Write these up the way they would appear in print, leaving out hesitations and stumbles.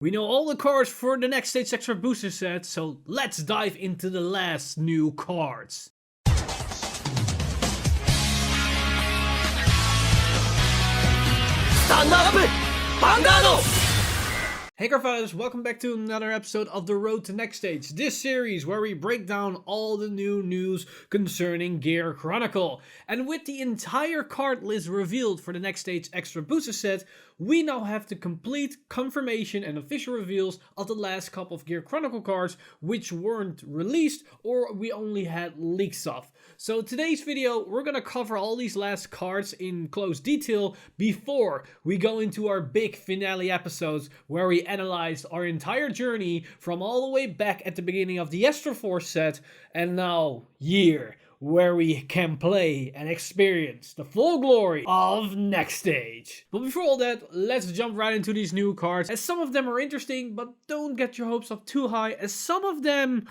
We know all the cards for the Nextage extra booster set, so let's dive into the last new cards. Stand up! Vanguard! Hey Cardfighters, welcome back to another episode of The Road to Nextage, this series where we break down all the new news concerning Gear Chronicle. And with the entire card list revealed for the Nextage extra booster set, we now have the complete confirmation and official reveals of the last couple of Gear Chronicle cards which weren't released or we only had leaks of. So today's video, we're gonna cover all these last cards in close detail before we go into our big finale episodes where we analyze our entire journey from all the way back at the beginning of the Astro Force set and now year, where we can play and experience the full glory of Nextage. But before all that, let's jump right into these new cards, as some of them are interesting, but don't get your hopes up too high, as some of them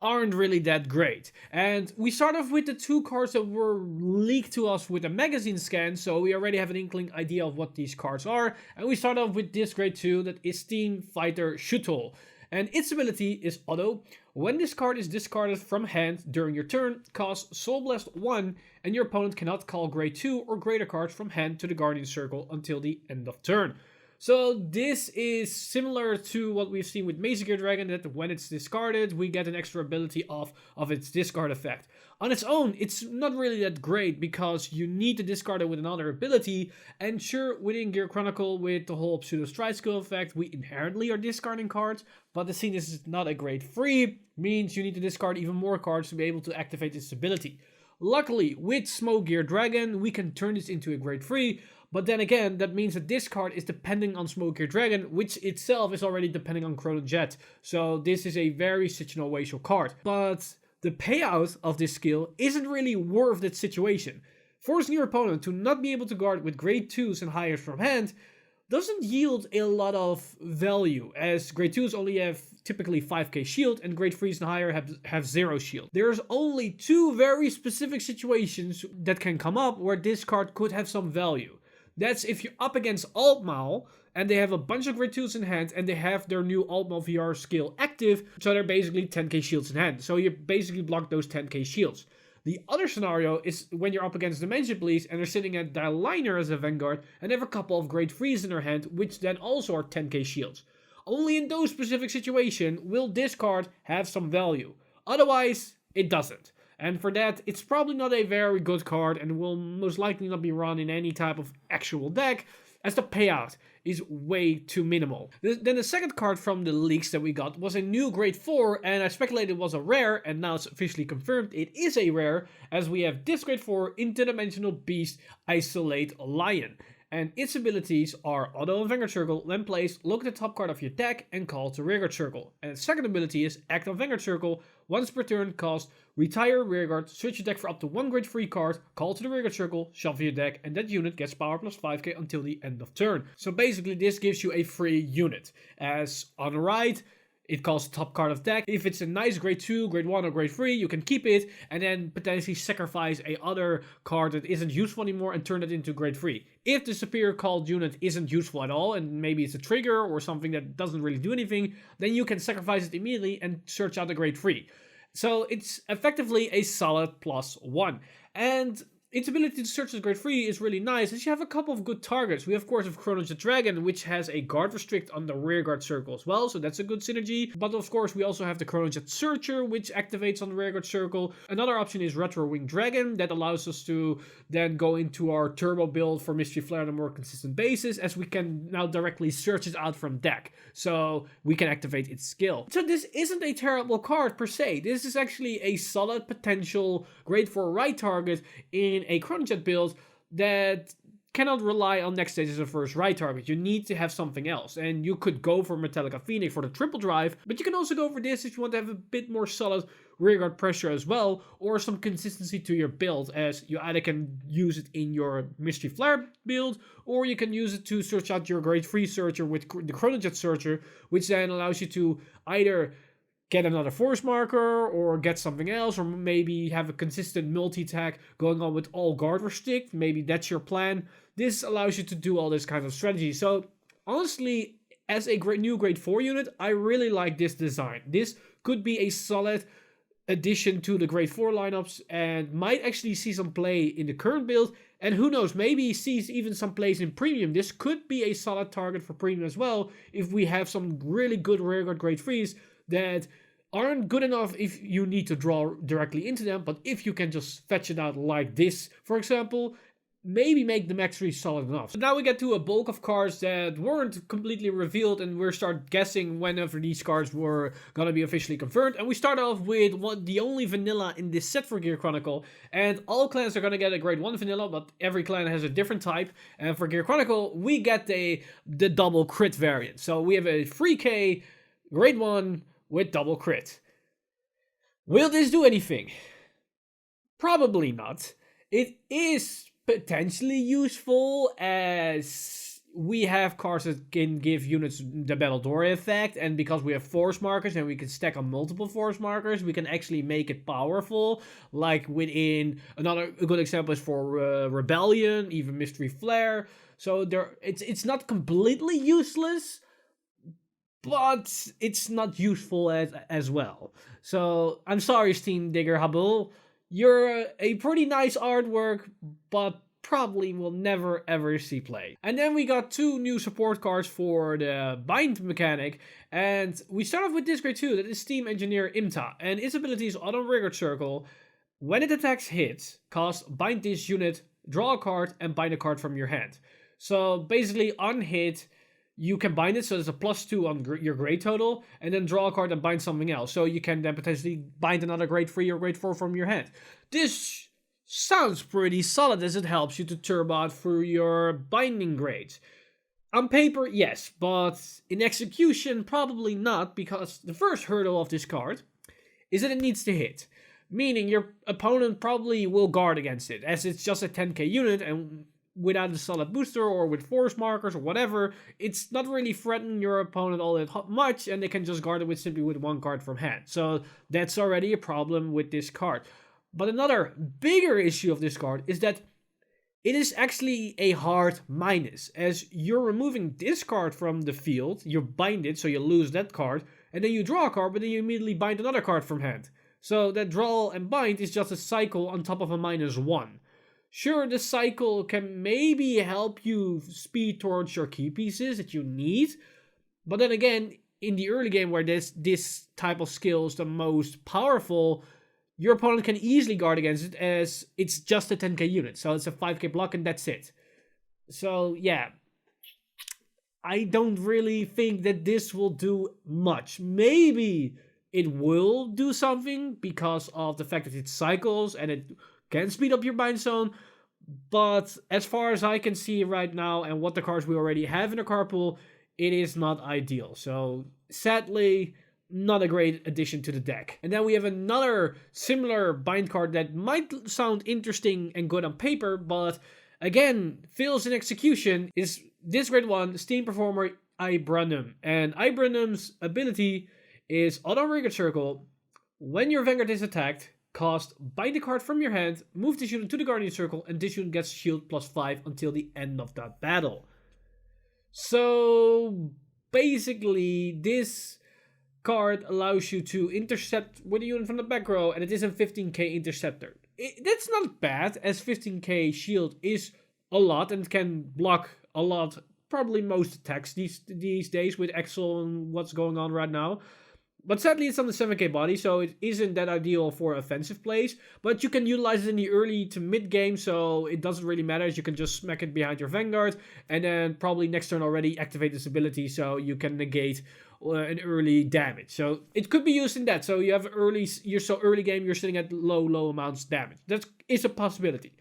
aren't really that great. And we start off with the two cards that were leaked to us with a magazine scan, so we already have an inkling idea of what these cards are. And we start off with this grade 2, that is Team Fighter Shutol. And its ability is Auto. When this card is discarded from hand during your turn, costs Soul Blast 1, and your opponent cannot call grade 2 or greater cards from hand to the Guardian Circle until the end of turn. So this is similar to what we've seen with Gear Dragon, that when it's discarded, we get an extra ability off of its discard effect. On its own, it's not really that great because you need to discard it with another ability, and sure, within Gear Chronicle, with the whole Pseudo Stride Skill effect, we inherently are discarding cards, but the scene is not a grade 3, means you need to discard even more cards to be able to activate this ability. Luckily, with Gear Dragon, we can turn this into a grade 3, but then again, that means that this card is depending on Gear Dragon, which itself is already depending on Chrono Jet. So this is a very situational card. But the payout of this skill isn't really worth that situation. Forcing your opponent to not be able to guard with grade 2s and higher from hand doesn't yield a lot of value, as grade 2s only have typically 5k shield and grade 3s and higher have 0 shield. There's only two very specific situations that can come up where this card could have some value. That's if you're up against Altmal and they have a bunch of grade 2s in hand and they have their new Altmal VR skill active, so they're basically 10k shields in hand. So you basically block those 10k shields. The other scenario is when you're up against Dimension Police and they're sitting at Dialiner as a Vanguard and they have a couple of grade 3s in their hand, which then also are 10k shields. Only in those specific situations will this card have some value. Otherwise, it doesn't. And for that, it's probably not a very good card and will most likely not be run in any type of actual deck, as the payout is way too minimal. Then the second card from the leaks that we got was a new grade 4, and I speculated it was a rare, and now it's officially confirmed it is a rare, as we have this grade 4 Interdimensional Beast Isolate Lion. And its abilities are Auto and Vanguard Circle. When placed, look at the top card of your deck and call to Rearguard Circle. And its second ability is Act on Vanguard Circle. Once per turn, cost Retire Rearguard, search your deck for up to one grade 3 card, call to the Rearguard Circle, shuffle your deck, and that unit gets power plus 5k until the end of turn. So basically this gives you a free unit. As on the right, it calls the top card of deck. If it's a nice grade 2, grade 1 or grade 3, you can keep it and then potentially sacrifice a other card that isn't useful anymore and turn it into grade 3. If the superior called unit isn't useful at all and maybe it's a trigger or something that doesn't really do anything, then you can sacrifice it immediately and search out a grade 3. So it's effectively a solid +1. And its ability to search as grade 3 is really nice, as you have a couple of good targets. We of course have Chrono Jet Dragon, which has a guard restrict on the rear guard circle as well, so that's a good synergy. But of course we also have the Chrono Jet Searcher, which activates on the rear guard circle. Another option is Retro Wing Dragon, that allows us to then go into our turbo build for Mystery Flare on a more consistent basis, as we can now directly search it out from deck, so we can activate its skill. So this isn't a terrible card per se. This is actually a solid potential grade 4 right target in a Chrono Jet build that cannot rely on Nextage as a first right target. You need to have something else, and you could go for Metallica Phoenix for the triple drive, but you can also go for this if you want to have a bit more solid rearguard pressure as well, or some consistency to your build, as you either can use it in your Mystery Flare build, or you can use it to search out your grade 3 searcher with the Chrono Jet Searcher, which then allows you to either get another force marker, or get something else, or maybe have a consistent multi-attack going on with all guard restrict. Maybe that's your plan. This allows you to do all this kind of strategy. So honestly, as a new grade 4 unit, I really like this design. This could be a solid addition to the grade 4 lineups and might actually see some play in the current build. And who knows, maybe sees even some plays in premium. This could be a solid target for premium as well if we have some really good rearguard grade 3s that aren't good enough if you need to draw directly into them, but if you can just fetch it out like this, for example, maybe make the max 3 solid enough. So now we get to a bulk of cards that weren't completely revealed, and we'll start guessing whenever these cards were gonna be officially confirmed. And we start off with the only vanilla in this set for Gear Chronicle, and all clans are gonna get a grade 1 vanilla, but every clan has a different type. And for Gear Chronicle, we get the double crit variant. So we have a 3k grade 1 with double crit. Will this do anything? Probably not. It is potentially useful as we have cards that can give units the Battle Dory effect, and because we have force markers and we can stack on multiple force markers, we can actually make it powerful. Like within a good example is for Rebellion, even Mystery Flare. So it's not completely useless, but it's not useful as well. So I'm sorry, Steam Digger Habul. You're a pretty nice artwork, but probably will never ever see play. And then we got 2 new support cards for the bind mechanic, and we start off with this grade 2, that is Steam Engineer Imta, and its ability is Auto Rigor Circle. When it attacks hits, cast bind this unit, draw a card, and bind a card from your hand. So basically on hit, you can bind it, so there's a +2 on your grade total, and then draw a card and bind something else. So you can then potentially bind another grade 3 or grade 4 from your hand. This sounds pretty solid as it helps you to turbo out through your binding grades. On paper, yes, but in execution, probably not, because the first hurdle of this card is that it needs to hit. Meaning your opponent probably will guard against it, as it's just a 10k unit, and without a solid booster or with force markers or whatever, it's not really threatening your opponent all that much, and they can just guard it with simply with 1 card from hand. So that's already a problem with this card. But another bigger issue of this card is that it is actually a hard minus, as you're removing this card from the field, you bind it so you lose that card, and then you draw a card, but then you immediately bind another card from hand. So that draw and bind is just a cycle on top of a -1. Sure, the cycle can maybe help you speed towards your key pieces that you need, but then again, in the early game where this type of skill is the most powerful, your opponent can easily guard against it as it's just a 10k unit, so it's a 5k block and that's it. So yeah, I don't really think that this will do much. Maybe it will do something because of the fact that it cycles and it can speed up your bind zone, but as far as I can see right now and what the cards we already have in the card pool, it is not ideal. So sadly, not a great addition to the deck. And then we have another similar bind card that might sound interesting and good on paper, but again, fails in execution, is this grade 1 Steam Performer Ibranum. And Ibranum's ability is Auto Rigor Circle. When your Vanguard is attacked, cast bind a card from your hand, move this unit to the Guardian Circle, and this unit gets shield +5 until the end of that battle. So basically, this card allows you to intercept with a unit from the back row, and it is a 15k interceptor. That's not bad, as 15k shield is a lot and can block a lot, probably most attacks these days with Excel and what's going on right now. But sadly, it's on the 7k body, so it isn't that ideal for offensive plays. But you can utilize it in the early to mid game, so it doesn't really matter, as you can just smack it behind your Vanguard, and then probably next turn already activate this ability, so you can negate an early damage. So it could be used in that. So you have early game, you're sitting at low amounts of damage. That is a possibility.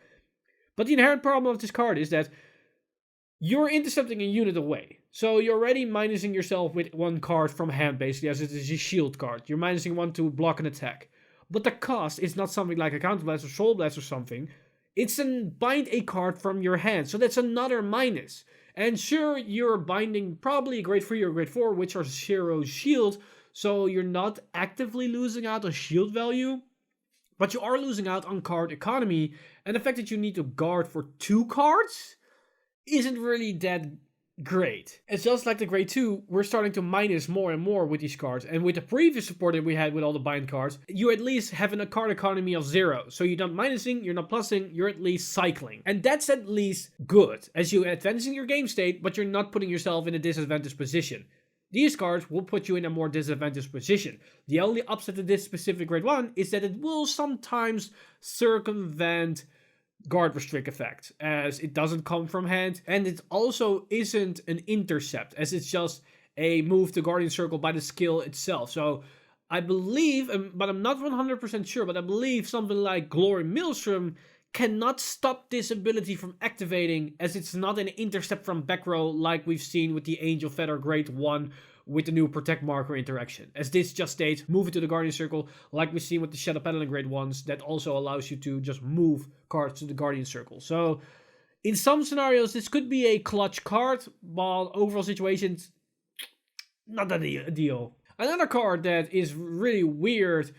But the inherent problem of this card is that you're intercepting a unit away. So you're already minusing yourself with 1 card from hand, basically, as it is a shield card. You're minusing 1 to block an attack. But the cost is not something like a Counterblast or Soul Blast or something. It's bind a card from your hand. So that's another minus. And sure, you're binding probably a grade 3 or grade 4, which are 0 shield. So you're not actively losing out on shield value. But you are losing out on card economy. And the fact that you need to guard for 2 cards isn't really that great. It's just like the grade 2, we're starting to minus more and more with these cards. And with the previous support that we had with all the bind cards, you at least have a card economy of 0. So you're not minusing, you're not plussing, you're at least cycling. And that's at least good, as you're advancing your game state, but you're not putting yourself in a disadvantaged position. These cards will put you in a more disadvantaged position. The only upside to this specific grade 1 is that it will sometimes circumvent guard restrict effect, as it doesn't come from hand, and it also isn't an intercept, as it's just a move to Guardian Circle by the skill itself. So I believe, but I'm not 100% sure, but I believe something like Glory Maelstrom cannot stop this ability from activating, as it's not an intercept from back row like we've seen with the Angel Feather grade 1 with the new Protect Marker interaction. As this just states, move it to the Guardian Circle, like we've seen with the Shadow Paladin grade 1s, that also allows you to just move cards to the Guardian Circle. So, in some scenarios, this could be a clutch card, while overall situations, not that deal. Another card that is really weird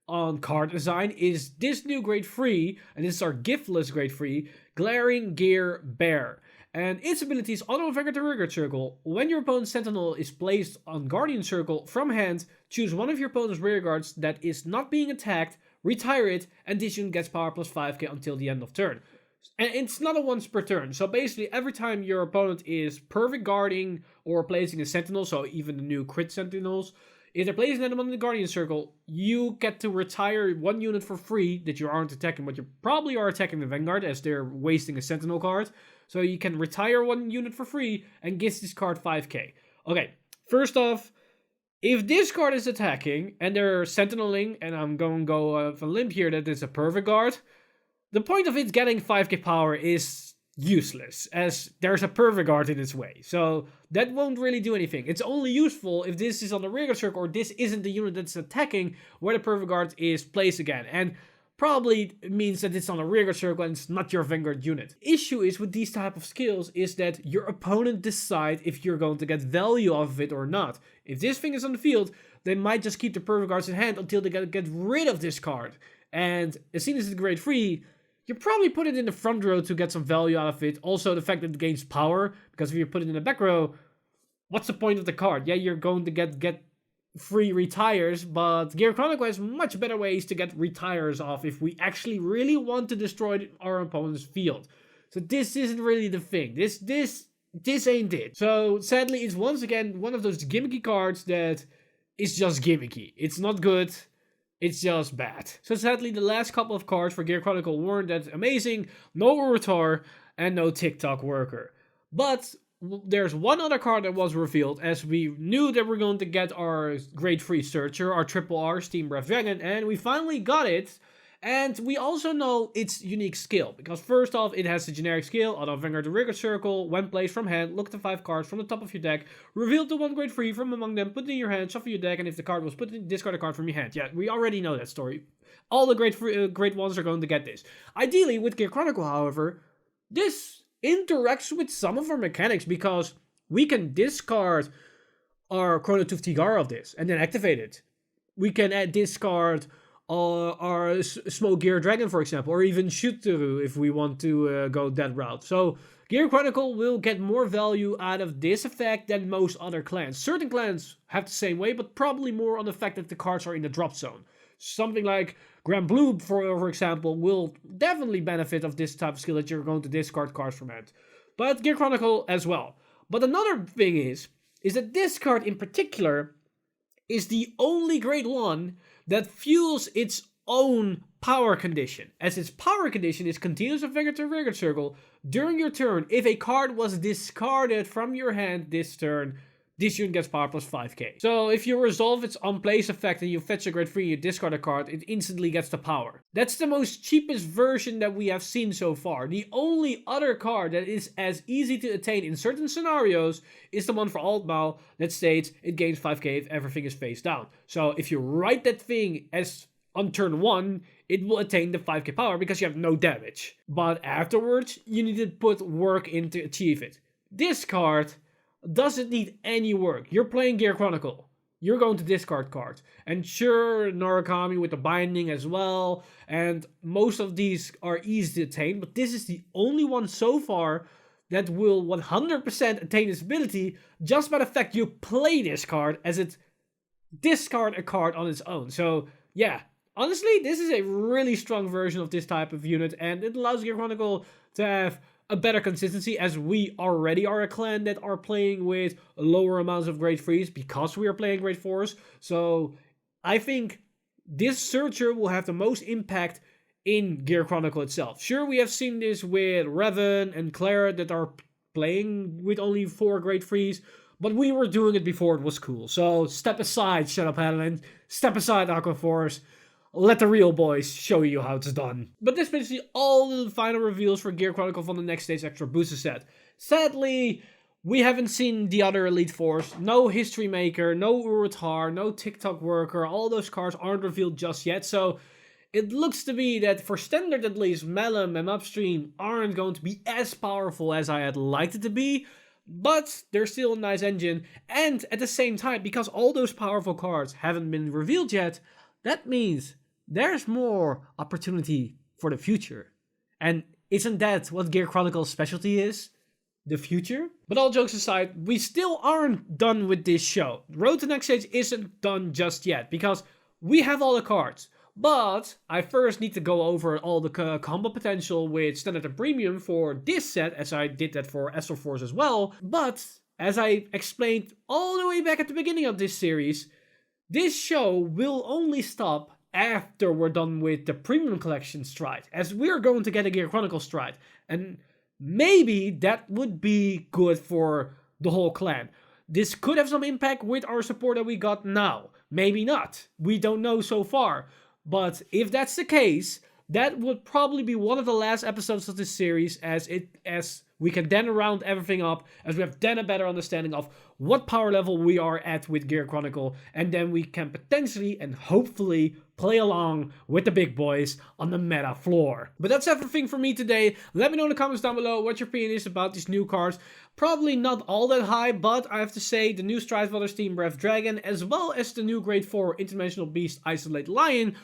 on card design is this new grade 3, and this is our giftless grade 3, Glaring Gear Bear. And its ability is auto Vanguard to Vanguard Circle. When your opponent's Sentinel is placed on Guardian Circle from hand, choose one of your opponent's rear guards that is not being attacked, retire it, and this unit gets power plus 5k until the end of turn. And it's not a once per turn, so basically every time your opponent is perfect guarding or placing a Sentinel, so even the new crit Sentinels, if they're placing them on the Guardian Circle, you get to retire one unit for free that you aren't attacking, but you probably are attacking the Vanguard as they're wasting a Sentinel card. So you can retire one unit for free and gives this card 5k. Okay, first off, if this card is attacking and they're Sentineling, and I'm going to go off a limb here that it's a perfect guard, the point of it getting 5k power is useless, as there's a perfect guard in its way. So that won't really do anything. It's only useful if this is on the rearguard circle or this isn't the unit that's attacking where the perfect guard is placed again. And probably means that it's on a rearguard circle and it's not your Vanguard unit. Issue is with these type of skills is that your opponent decide if you're going to get value off of it or not. If this thing is on the field, they might just keep the perfect guards in hand until they get rid of this card. And as soon as it's grade 3, you probably put it in the front row to get some value out of it. Also, the fact that it gains power, because if you put it in the back row, what's the point of the card? Yeah, you're going to get free retires, but Gear Chronicle has much better ways to get retires off if we actually really want to destroy our opponent's field. So this isn't really the thing. This ain't it. So sadly, it's once again one of those gimmicky cards that is just gimmicky. It's not good. It's just bad. So sadly, the last couple of cards for Gear Chronicle weren't that amazing. No Uratar and no TikTok Worker. But there's one other card that was revealed, as we knew that we're going to get our grade 3 Searcher, our triple R Steam Breath Dragon, and we finally got it. And we also know its unique skill, because first off, it has the generic skill, auto Vanguard to Rearguard Circle, when placed from hand, look at the 5 cards from the top of your deck, reveal the one grade 3 from among them, put it in your hand, shuffle your deck, and if the card was put in, discard a card from your hand. Yeah, we already know that story. All the grade 1s are going to get this. Ideally, with Gear Chronicle, however, this interacts with some of our mechanics, because we can discard our Chrono Tooth Tigar of this, and then activate it. We can discard our Smoke Gear Dragon, for example, or even Shutol if we want to go that route. So Gear Chronicle will get more value out of this effect than most other clans. Certain clans have the same way, but probably more on the fact that the cards are in the drop zone. Something like Grand Blue, for example, will definitely benefit of this type of skill that you're going to discard cards from hand. But Gear Chronicle as well. But another thing is that this card in particular is the only grade 1 that fuels its own power condition, as its power condition is continuous Vanguard to Vanguard Circle. During your turn, if a card was discarded from your hand this turn, this unit gets power plus 5k. So if you resolve its on-place effect and you fetch a grade 3 and you discard a card, it instantly gets the power. That's the most cheapest version that we have seen so far. The only other card that is as easy to attain in certain scenarios is the one for Altmau that states it gains 5k if everything is face down. So if you write that thing as on turn 1, it will attain the 5k power because you have no damage. But afterwards, you need to put work in to achieve it. This card doesn't need any work. You're playing Gear Chronicle. You're going to discard cards. And sure, Norakami with the binding as well. And most of these are easy to attain. But this is the only one so far that will 100% attain this ability just by the fact you play this card, as it discard a card on its own. So yeah, honestly, this is a really strong version of this type of unit, and it allows Gear Chronicle to have a better consistency, as we already are a clan that are playing with lower amounts of grade 3s because we are playing grade 4s. So I think this Searcher will have the most impact in Gear Chronicle itself. Sure, we have seen this with Revan and Claire that are playing with only 4 grade 3s, but we were doing it before it was cool. So step aside, Shutol Paladin. Step aside, Aqua Force. Let the real boys show you how it's done. But this is basically all the final reveals for Gear Chronicle from the Nextage Extra Booster set. Sadly, we haven't seen the other Elite Force. No History Maker, no Urutar, no TikTok Worker. All those cards aren't revealed just yet. So it looks to be that for Standard at least, Malum and Upstream aren't going to be as powerful as I had liked it to be. But they're still a nice engine. And at the same time, because all those powerful cards haven't been revealed yet, that means there's more opportunity for the future. And isn't that what Gear Chronicle's specialty is? The future? But all jokes aside, we still aren't done with this show. Road to Nextage isn't done just yet, because we have all the cards. But I first need to go over all the combo potential with Standard and Premium for this set, as I did that for Astral Force as well. But, as I explained all the way back at the beginning of this series, this show will only stop after we're done with the Premium Collection Stride, as we're going to get a Gear Chronicle Stride. And maybe that would be good for the whole clan. This could have some impact with our support that we got now. Maybe not. We don't know so far. But if that's the case, that would probably be one of the last episodes of this series, as we can then round everything up, as we have then a better understanding of what power level we are at with Gear Chronicle, and then we can potentially and hopefully play along with the big boys on the meta floor. But that's everything for me today. Let me know in the comments down below what your opinion is about these new cards. Probably not all that high, but I have to say the new Stridefather Steam Breath Dragon, as well as the new Grade 4 Interdimensional Beast Isolate Lion,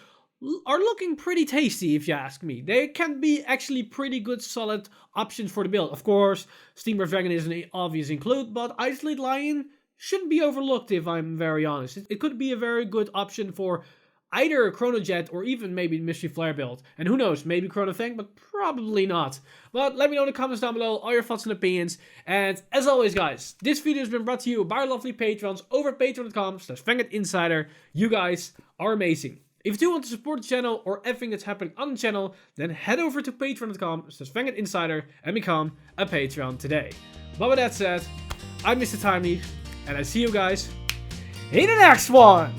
are looking pretty tasty, if you ask me. They can be actually pretty good, solid options for the build. Of course, Steam Breath Dragon is an obvious include, but Isolate Lion shouldn't be overlooked, if I'm very honest. It could be a very good option for either Chrono Jet or even maybe Mystery Flare build. And who knows, maybe Chrono Fang, but probably not. But let me know in the comments down below all your thoughts and opinions. And as always, guys, this video has been brought to you by our lovely patrons over at patreon.com/VanguardInsider. You guys are amazing. If you do want to support the channel or everything that's happening on the channel, then head over to patreon.com/VanguardInsider and become a Patreon today. But with that said, I'm Mr. Timely, and I see you guys in the next one!